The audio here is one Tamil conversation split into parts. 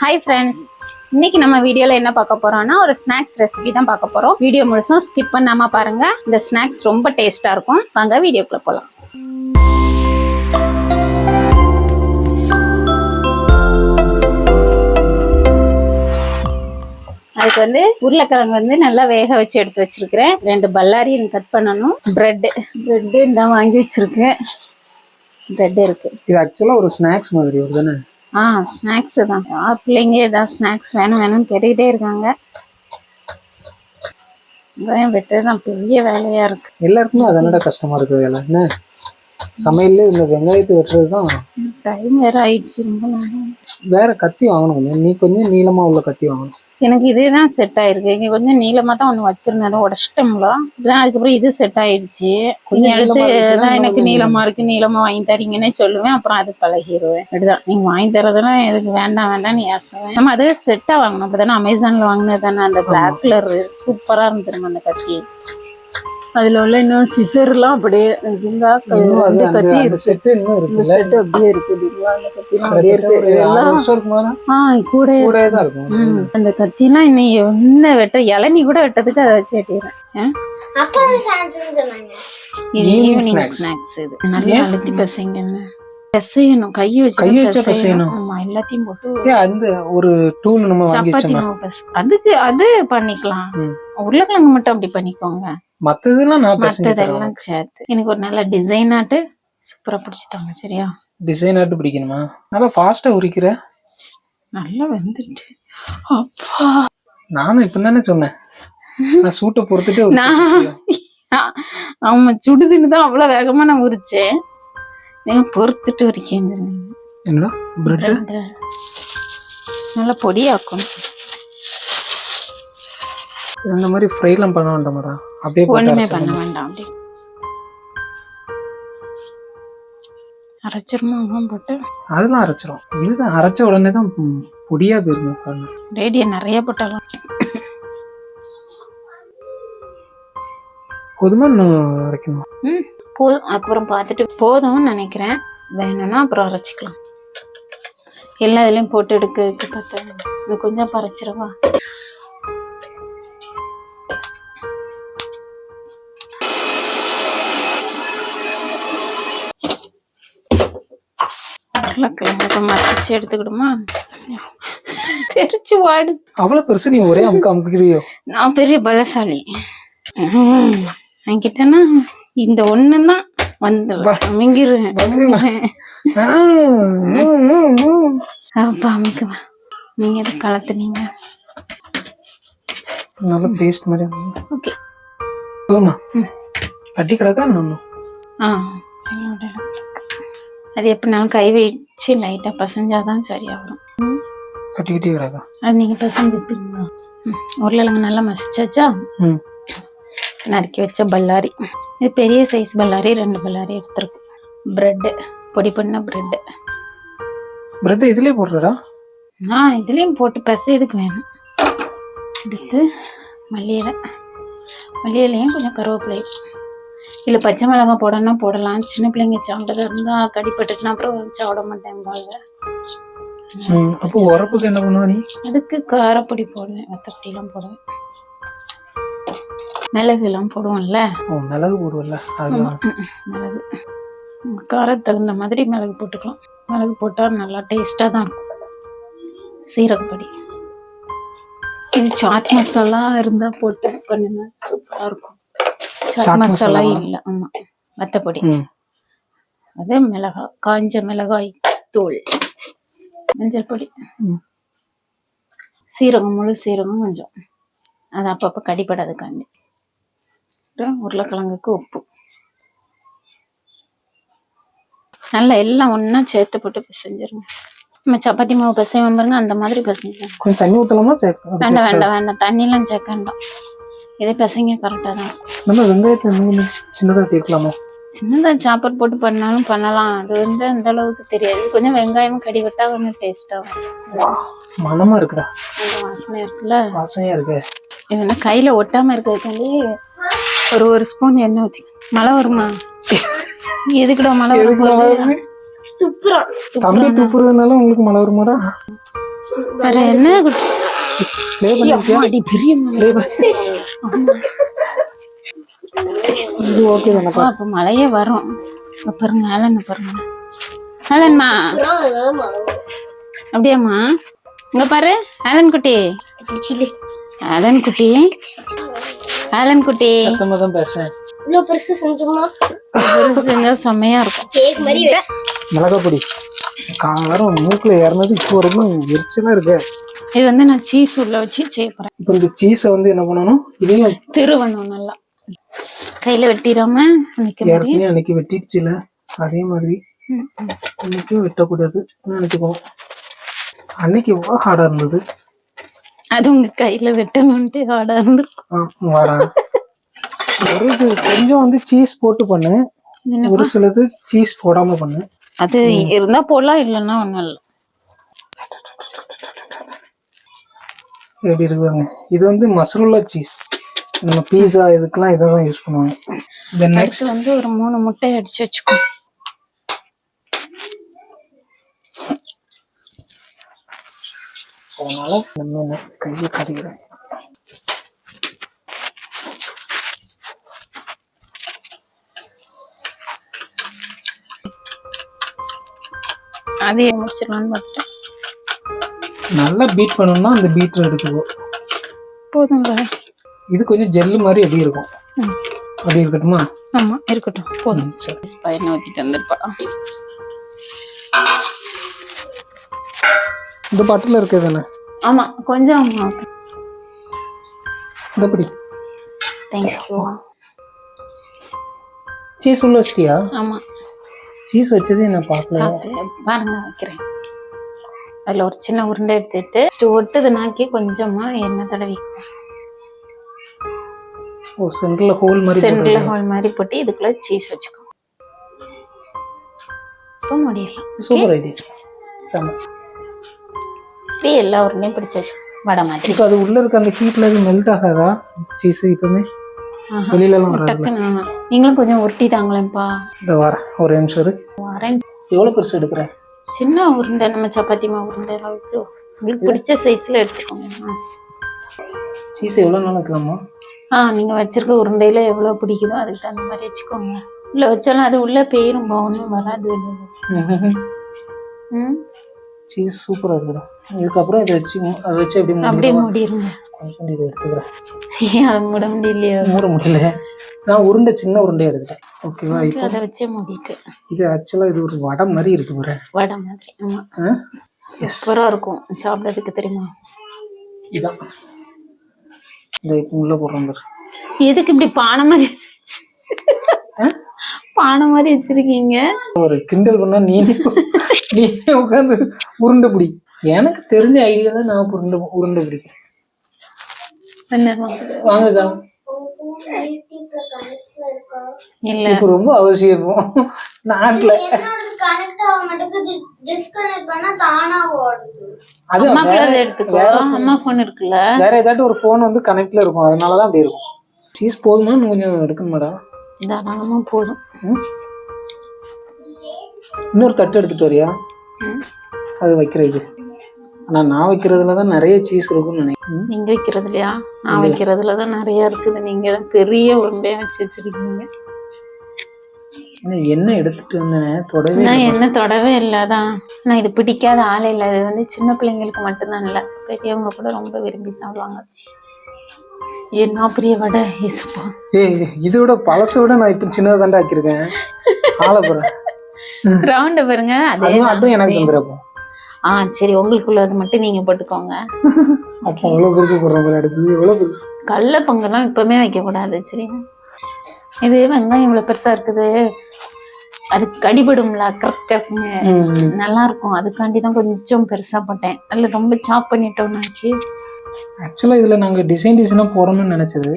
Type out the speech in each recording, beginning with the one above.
ஹாய் ஃப்ரெண்ட்ஸ், இன்னைக்கு நம்ம வீடியோவில் என்ன பார்க்க போறோம்னா ஒரு ஸ்நாக்ஸ் ரெசிபி தான் பார்க்க போறோம். வீடியோ முழுசும் ஸ்கிப் பண்ணாம பாருங்க. இந்த ஸ்நாக்ஸ் ரொம்ப டேஸ்டா இருக்கும். வாங்க வீடியோக்குள்ள போகலாம். அதுக்கு வந்து உருளைக்கிழங்கு நல்லா வேக வச்சு எடுத்து வச்சிருக்கிறேன். 2 பல்லாரி கட் பண்ணணும். பிரெட் இந்த வாங்கி வச்சிருக்கேன். பிரெட் இருக்கு. இது ஆக்சுவலா ஒரு ஸ்நாக்ஸ் மாதிரி வருதுன்னு. ஸ்நாக்ஸ் தான். பிள்ளைங்க ஏதாவது ஸ்நாக்ஸ் வேணும்னு கேட்டுக்கிட்டே இருக்காங்க. வெட்டுறதுதான் பெரிய வேலையா இருக்கு. எல்லாருக்குமே அதனோட கஷ்டமா இருக்கு வேலை. என்ன சமையல்ல இந்த வெங்காயத்தை வெட்டுறதுதான் டைம் வேற ஆயிடுச்சு. ரொம்ப வேற கத்தி வாங்கணும். நீ கொஞ்சம் நீளமா உள்ள கத்தி வாங்கணும். எனக்கு இதுதான் செட் ஆயிருக்கு. இங்க கொஞ்சம் நீளமா தான் ஒண்ணு வச்சிருந்தேன், உடச்சிட்டோம்ல. அதுக்கப்புறம் இது செட் ஆயிடுச்சு. கொஞ்சம் எடுத்துதான் எனக்கு நீளமா இருக்கு, நீளமா வாங்கி தரீங்கன்னு சொல்லுவேன். அப்புறம் அது பழகிடுவேன். அப்படிதான் நீங்க வாங்கி தரதெல்லாம் எதுக்கு வேண்டாம்னு ஏசுவேன். நம்ம அது செட்டா வாங்கணும். அப்பதானே அமேசான்ல வாங்கினது தானே. அந்த பிளாக் கலர் சூப்பரா இருந்துருங்க அந்த கத்தி. அதுல உள்ள இன்னும் சிசர்லாம் அப்படியே அப்படியே இருக்கு. அந்த கத்திலாம் இன்னும் என்ன வெட்ட இளநீ கூட வெட்டதுக்கு அதை வச்சு வெட்டிடுறேன். ஈவினிங் ஸ்நாக்ஸ் இது நல்லா அழுத்தி பசங்க பிசையணும். கையை வச்சு பிசையணும். எல்லாத்தையும் போட்டு அந்த ஒரு டூல் நம்ம சப்பாத்தி மாவு அதுக்கு அது பண்ணிக்கலாம். உருளைக்கிழங்கு மட்டும் அப்படி பண்ணிக்கோங்க. மத்ததெல்லாம் மத்ததெல்லாம் சேர்த்து எனக்கு ஒரு நல்ல டிசைன் ஆட்டு சூப்பரா பிடிச்சிட்டாங்க. சரியா? டிசைன் ஆட்டு பிடிக்கணுமா? நல்லா ஃபாஸ்டா உரிக்கிற. நல்லா வெந்துட்டு. அப்பா நானும் இப்பதானே சொன்னேன். நான் சூட்டை பொறுத்துட்டு ஆமா சுடுதுன்னு தான் அவ்வளவு வேகமா நான் உரிச்சேன். நீங்க பொறுத்துட்டு உரிக்கேன்னு சொன்னீங்க. என்னடா பிரெட் நல்லா பொடியாக்கணும். இந்த மாதிரி ஃப்ரைலாம் பண்ண வேண்டாமடா. அப்படியே ஒண்ணுமே பண்ண வேண்டாம். அப்படி அரைச்சிருமா போட்டு அதெல்லாம் அரைச்சிரும். இதுதான் அரைச்ச உடனே தான் பொடியா போயிருக்கும். ரேடியா நிறைய போட்டாலும் போதுமா அரைக்கணுமா? போதும். அப்புறம் பார்த்துட்டு போதும்னு நினைக்கிறேன். வேணும்னா அப்புறம் அரைச்சிக்கலாம். எல்லா இதுலயும் போட்டு எடுக்க பார்த்தா கொஞ்சம் பறைச்சிடவா? மசிச்சு எடுத்துக்கிடுமா? தெரிச்சு வாடு. அவ்வளவு பெருசு நீ ஒரே அமுக்கிறியோ? நான் பெரிய பலசாலி. என்கிட்டனா இந்த ஒண்ணுதான் வந்து மிங்கிருவேன். அப்பா அமைக்குவா. நீங்க எதை கலத்துனீங்க? நல்ல பேஸ்ட் மாதிரி. ஓகே போதுமா? கட்டி கிடக்கா? அது எப்படினாலும் கை வச்சு லைட்டா பசஞ்சாதான் சரியா வரும். கட்டிக்கிட்டே கிடக்கா? அது நீங்க பசஞ்சுப்பீங்களா? உருளைக்கிழங்கு நல்லா மசிச்சாச்சா? நறுக்கி வச்ச பல்லாரி. இது பெரிய சைஸ் பல்லாரி. 2 பல்லாரி எடுத்துருக்கு. பிரெட் பொடி பண்ண பிரெட் இதுலயே போடுறா? இதுலயும் போட்டு பசையதுக்கு வேணும். எடுத்து மல்லியிலையும் கொஞ்சம் கருவேப்பிலையும். இல்லை பச்சை மிளகாய் போடணும்னா போடலாம். சின்ன பிள்ளைங்க சாப்பிட்டதா இருந்தா கடிப்பட்டுட்டுனா அப்புறம் சாப்பிட மாட்டேன். அப்போ உரப்புக்கு என்ன பண்ணுவா நீ? அதுக்கு காரப்பொடி போடுவேன், வத்தப்பொடியெல்லாம் போடுவேன், மிளகு எல்லாம் போடுவோம்ல. மிளகு போடுவல? மிளகு காரத்துக்கு தகுந்த மாதிரி மிளகு போட்டுக்கலாம். மிளகு போட்டால் நல்லா டேஸ்டாக தான் இருக்கும். சீரகப்பொடி. இது சாட் மசாலா இருந்தால் போட்டு பண்ணுங்க, சூப்பராக இருக்கும். சாட் மசாலா இல்லை, ஆமாம், வத்தப்பொடி. அது மிளகாய், காஞ்ச மிளகாய் தூள், மஞ்சள் பொடி, சீரகம், முழு சீரகம் கொஞ்சம், அது அப்பப்போ கடிப்படாதுக்காண்டி. உருளைக்கிழங்குக்கு உப்பு. நல்லா எல்லாம் ஒன்றா சேர்த்து போட்டு பிசைஞ்சிருங்க. நம்ம சப்பாத்தி மாவு பிசைவோம் பாருங்க, அந்த மாதிரி பிசைஞ்சிருங்க. கொஞ்சம் தண்ணி ஊற்றலாமா? வேண்டாம் தண்ணியெல்லாம் சேர்க்க வேண்டாம். இதே பிசைங்க கரெக்டாக தான் இருக்கும். நம்ம வெங்காயத்தை சின்னதாக தேக்கலாமா? சின்னதாக சாப்பாடு போட்டு பண்ணாலும் பண்ணலாம். அது அந்த அளவுக்கு தெரியாது. கொஞ்சம் வெங்காயமும் கடிவிட்டா கொஞ்சம் டேஸ்டாகும். மனமா இருக்குடா. வாசனையா இருக்குல்ல? வாசனையா இருக்கு. இதெல்லாம் கையில ஒட்டாம இருக்கிறதுக்காண்டி ஒரு ஸ்பூன் எண்ணெய் ஊற்றி. மழை வருமா? எதுக்குடா மழை வரும்? தம்பி துப்புறதுனால உங்களுக்கு மழை வருமாடா? வேற என்ன ப்ளே பண்ணிருக்கியா? அடி பெரிய மலை. இது ஓகே தானப்பா? அப்ப மழையே வரும். பாருங்க ஆலன் பாருங்க. ஆலன்மா அப்படியாம்மா? இங்க பாரு ஆலன் குட்டி. ஆலன் குட்டி, ஆலன் குட்டி. சத்தமா தான் பேசுறேன். இவ்வளவு பெருசு செஞ்சோம்னா பெருசு செஞ்சா செம்மையா இருக்கும். கேக் மாதிரி மிளகா பொடி காரம் மூக்குல ஏறினது இப்போ வரைக்கும் எரிச்சலா இருக்கு. இது வந்து நான் சீஸ் உள்ள வச்சு செய்ய போறேன். இப்போ இந்த சீஸை வந்து என்ன பண்ணணும், இதையும் திருவணும் நல்லா, கையில வெட்டிடாம. ஏற்கனவே அன்னைக்கு வெட்டிடுச்சுல, அதே மாதிரி இன்னைக்கும் வெட்டக்கூடாது நினைச்சுக்கோங்க. அன்னைக்கு எவ்வளோ ஹார்டா இருந்தது. அது உங்க கையில வெட்டணும்ட்டு ஹார்டா இருந்திருக்கும். வாடா ஒரு இது கொஞ்சம் வந்து சீஸ் போட்டு பண்ணு, ஒரு சிலது சீஸ் போடாம பண்ணு. அது இருந்தா போடலாம், இல்லைன்னா ஒண்ணும் இல்லை. எப்படி இருக்குங்க? இது வந்து மசாலா சீஸ். நம்ம பீஸா இதுக்கெல்லாம் இதை தான் யூஸ் பண்ணுவாங்க. நெக்ஸ்ட் வந்து ஒரு 3 முட்டை அடிச்சு வச்சுக்கோ. அதனால நம்ம கையை கறிக்கிறேன். அதே முடிச்சிடலான்னு பார்த்துட்டேன். நல்லா பீட் பண்ணணும்னா அந்த பீட்டர் எடுத்துக்கோ. போதுங்க. இது கொஞ்சம் ஜெல்லு மாதிரி எப்படி இருக்கும், அப்படி இருக்கட்டுமா? ஆமா இருக்கட்டும், போதும். சரி, பையனை ஊற்றிட்டு வந்துருப்பா. இந்த பாட்டில் இருக்குது தானே? ஆமா கொஞ்சம். இந்த படி. தேங்க்யூ. சீஸ் உள்ள வச்சிட்டியா? ஆமா சீஸ் வச்சதே நான் பார்க்கல. பாருங்க வைக்கிறேன். அதில் ஒரு சின்ன உருண்டை எடுத்துட்டு ஒட்டுது நாக்கி கொஞ்சமா எண்ணெய் தடவிக்கும். ஓ, சென்டர்ல ஹோல் மாதிரி போட்டு இதுக்குள்ள சீஸ் வச்சுக்கோ. இப்போ முடியலாம். Super idea. செம. இப்படி எல்லா உருண்டையும் பிடிச்சி வச்சுக்கோ வடை மாதிரி. இப்போ அது உள்ள இருக்க அந்த ஹீட்ல அது மெல்ட் ஆகாதா சீஸ்? இப்பவுமே வெளியில எல்லாம் வராது. நீங்களும் கொஞ்சம் உருட்டி தாங்களேன்ப்பா. இந்த வரேன், ஒரு நிமிஷம் இரு. வரேன். எவ்வளவு பெருசு எடுக்கிறேன்? சின்ன உருண்டை, நம்ம சப்பாத்தி மாவு உருண்டை அளவுக்கு உங்களுக்கு பிடிச்ச சைஸ்ல எடுத்துக்கோங்க. சீஸ் எவ்வளவு நாள் வைக்கலாமா? நீங்க வச்சிருக்க உருண்டையில எவ்வளவு பிடிக்குதோ அதுக்கு தகுந்த மாதிரி வச்சுக்கோங்க. உள்ள வச்சாலும் அது உள்ள போயிரும், ஒன்றும் வராது. சீஸ் சூப்பரா இருக்குடா. இதுக்கப்புறம் இதை வச்சு அதை வச்சு அப்படியே மூடிடுங்க. கொஞ்சம் இதை எடுத்துக்கிறேன். அது மூட முடியலையா? மூட முடியல. நான் உருண்டை சின்ன உருண்டை எடுத்துட்டேன். ஓகேவா? இப்போ அதை வச்சே மூடிட்டு. இது ஆக்சுவலா இது ஒரு வடை மாதிரி இருக்கு பாரு. வடை மாதிரி. ஆமா, சூப்பரா இருக்கும் சாப்பிடறதுக்கு. தெரியுமா? இதான் இந்த இப்போ உள்ள போடுறோம் பாரு. எதுக்கு இப்படி பானை மாதிரி வச்சிருக்கீங்க? ஒரு கிண்டல் பண்ணா நீ உட்காந்து உருண்டை பிடி. எனக்கு தெரிஞ்ச ஐடியால நான் உருண்டை பிடிக்கிறேன். வாங்கக்கா. இல்ல இப்ப ரொம்ப அவசியம் நாட்டுல. அம்மா போன் இருக்குல்ல, வேற ஏதாட்டும் ஒரு போன் வந்து கனெக்ட்ல இருக்கும், அதனாலதான் அப்படி இருக்கும். சீஸ் போதுமா? கொஞ்சம் எடுக்கணும் மேடம். தாராளமா போதும். இன்னொரு தட்டு எடுத்துட்டு வரியா? அது வைக்கிறது. ஆனா நான் வைக்கிறதுலதான் நிறைய சீஸ் இருக்கும்னு நினைக்கிறேன். நீங்க வைக்கிறது இல்லையா? நான் வைக்கிறதுலதான் நிறைய இருக்குது. நீங்க பெரிய உருண்டையா வச்சு வச்சிருக்கீங்க. என்ன எடுத்துட்டு வந்தேன், தொடவே நான் என்ன தொடவே இல்லதான். நான் இது பிடிக்காத ஆளே இல்லை. இது வந்து சின்ன பிள்ளைங்களுக்கு மட்டும்தான் இல்லை, பெரியவங்க கூட ரொம்ப விரும்பி சாப்பிடுவாங்க. என்ன பெரிய வடை இசுப்பா. இதோட பழசை விட நான் இப்ப சின்னதா தாண்டா ஆக்கியிருக்கேன். ஆளப்புறேன் ரவுண்ட பாருங்க. அதே எனக்கு வந்துருப்போம். சரி, உங்களுக்குள்ளது மட்டும் நீங்க போட்டுக்கோங்க. அப்ப அவ்வளவு பெருசு போடுறோம். அடுத்தது எவ்வளவு பெருசு? கடலை பொங்கல்லாம் இப்பவுமே வைக்க கூடாது. சரி, இது வெங்காயம் இவ்வளவு பெருசா இருக்குது, அது கடிபடும்ல, கரெக்டாங்க நல்லா இருக்கும். அதுக்காண்டிதான் கொஞ்சம் பெருசா போட்டேன். அதுல ரொம்ப சாப் பண்ணிட்டோம்னாக்கி. ஆக்சுவலா இதுல நாங்க டிசைனா போடணும்னு நினைச்சது.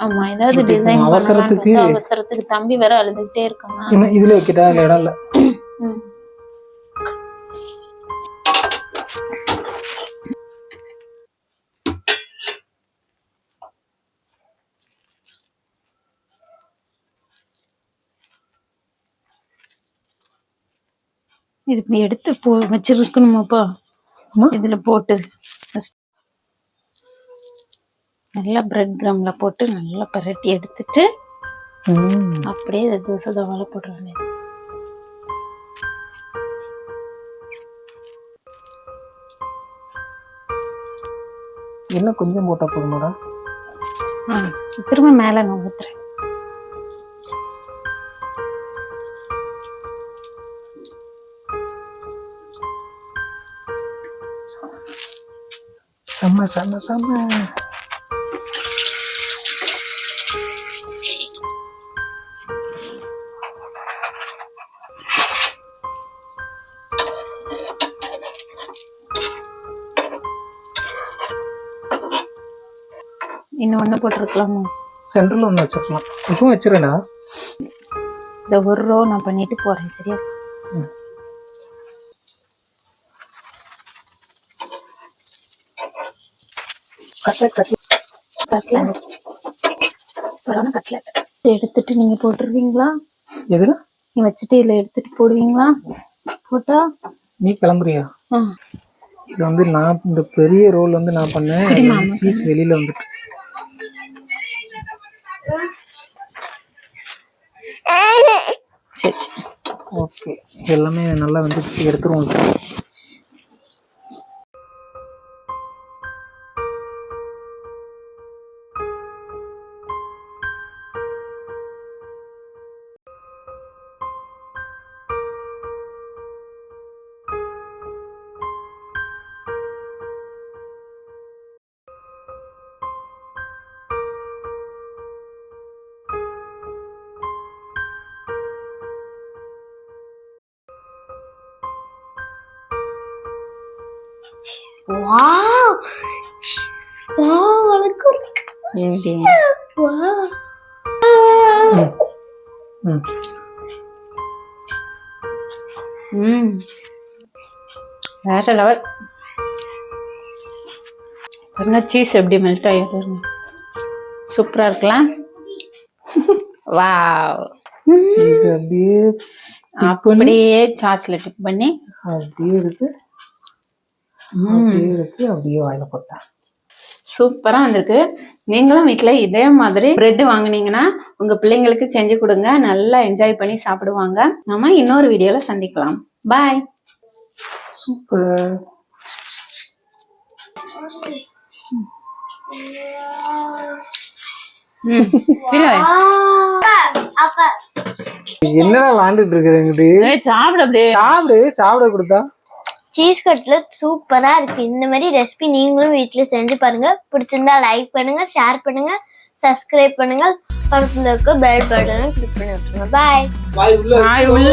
ஆமா, ஏதாவது டிசைன் அவசரத்துக்கு தம்பி வேற அழுதுகிட்டே இருக்காங்க. இதுல வைக்கிட்டா இடம் இல்ல. இது இப்படி எடுத்து வச்சிருக்கணுமாப்பா? இதுல போட்டு நல்லா பிரெட் கிரம்ல போட்டு நல்லா பரட்டி எடுத்துட்டு அப்படியே தோசை தவால போட்டுருவேன். என்ன கொஞ்சம் போட்டா போதுமாடா? திரும்ப மேல நான் ஊத்துறேன். செம்ம செம்ம செம்ம. இன்னும் ஒண்ணு போட்டிருக்கலாமா? சென்டர்ல ஒண்ணு வச்சிருக்கலாம். இப்பவும் வச்சிருக்கேன்டா. இந்த ஒரு ரோ நான் பண்ணிட்டு போறேன். சரியா? கட்லெட் எடுத்துட்டு நீங்க போட்டுருவீங்களா? எதுல நீ வச்சுட்டு இதுல எடுத்துட்டு போடுவீங்களா? போட்டா நீ கிளம்புறியா? இது வந்து நான் இந்த பெரிய ரோல் வந்து நான் பண்ணேன். சீஸ் வெளியில வந்துட்டு. சரி ஓகே, எல்லாமே நல்லா வந்துச்சு. எடுத்துருவோம். Wow! Wow, எப்படி? wow. வேற லெவல். பாருங்க சீஸ் எப்படி மெல்ட் ஆகிடுங்க. சூப்பரா இருக்கலாம். வாவ். சீஸ் அப்படியே சாஸ்ல டிப் பண்ணி அப்படியே எடுத்து அப்படியே வாயில போட்டேன். சூப்பரா வந்திருக்கு. நீங்களும் வீட்டுல இதே மாதிரி பிரெட் வாங்குனீங்கன்னா உங்க பிள்ளைங்களுக்கு செஞ்சு கொடுங்க. நல்லா என்ஜாய் பண்ணி சாப்பிடுவாங்க. நம்ம இன்னொரு வீடியோல சந்திக்கலாம். பாய். சூப்பர். என்னடா விளாண்டுட்டு இருக்கிற? சாப்பிட அப்படியே சாப்பிட கொடுத்தா சீஸ் கட்லெட் சூப்பரா இருக்கு. இந்த மாதிரி ரெசிபி நீங்களும் வீட்ல செஞ்சு பாருங்க. பிடிச்சிருந்தா லைக் பண்ணுங்க, ஷேர் பண்ணுங்க, சப்ஸ்கிரைப் பண்ணுங்க, பக்கத்துல இருக்க பெல் பட்டனை கிளிக் பண்ணி விட்டுருங்க. பாய். வாய் உள்ள